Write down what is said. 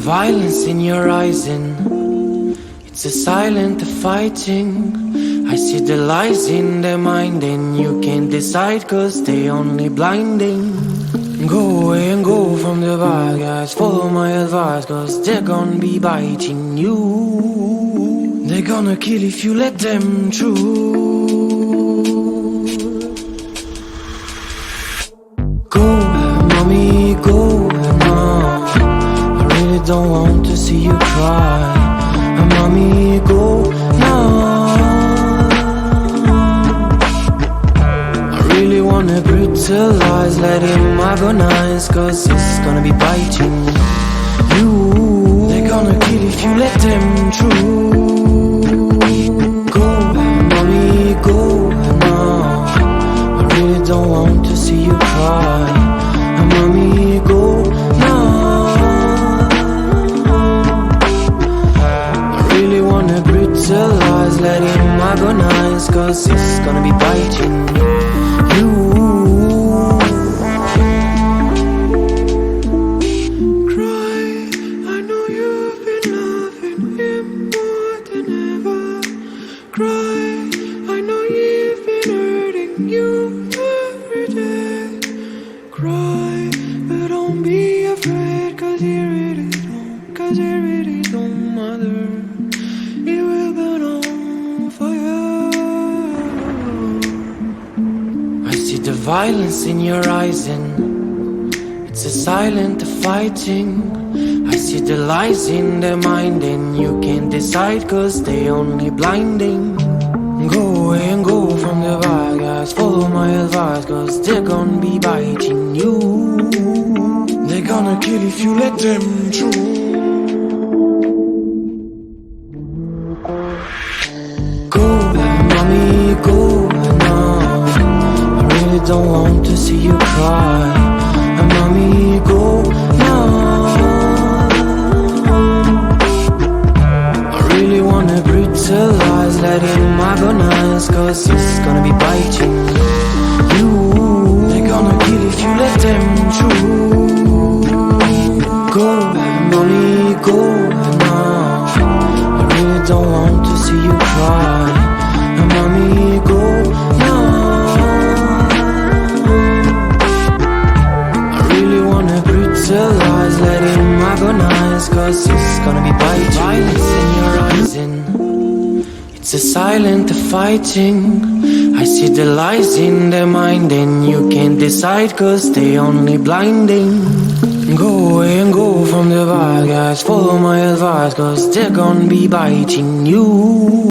violence in your eyes and it's a silent fighting. I see the lies in their mind and you can't decide cause they only blinding. Go away and go from the bad guys, follow my advice cause they're gonna be biting you. They're gonna kill if you let them through. Go, mommy, go now. I really don't want to see you cry. Mommy, go now. I really wanna brutalize, let him agonize cause it's gonna be biting you. They're gonna kill if you let them through. Go, mommy, go now. I really don't want to see you cry. Mommy, go now. I really wanna brutalize, let him agonize cause it's gonna be biting you. Cry, I know you've been loving him more than ever. Cry, I know you've been hurting you every day. Cry, but don't be afraid cause he really don't matter. He will burn on fire. I see the violence in your eyes and it's a silent fighting. I see the lies in their mind and you can't decide cause they only blinding. Go away and go from the bad guys, follow my advice cause they're gonna be biting you. They're gonna kill if you let them through. Go, mommy, go now. I really don't want to see you cry. Mommy, go now. I really wanna brutalize, let him agonize cause it's gonna be biting you. They're gonna kill if you let them through. Go, mommy, go now. I really don't want to see you cry. Mommy, go now. I really wanna brutalize, let him agonize cause it's gonna be biting. Violence in your eyes and it's a silent fighting. I see the lies in their mind and you can't decide cause they only blinding. Go away and go from the bad guys, follow my advice cause they're gonna be biting you.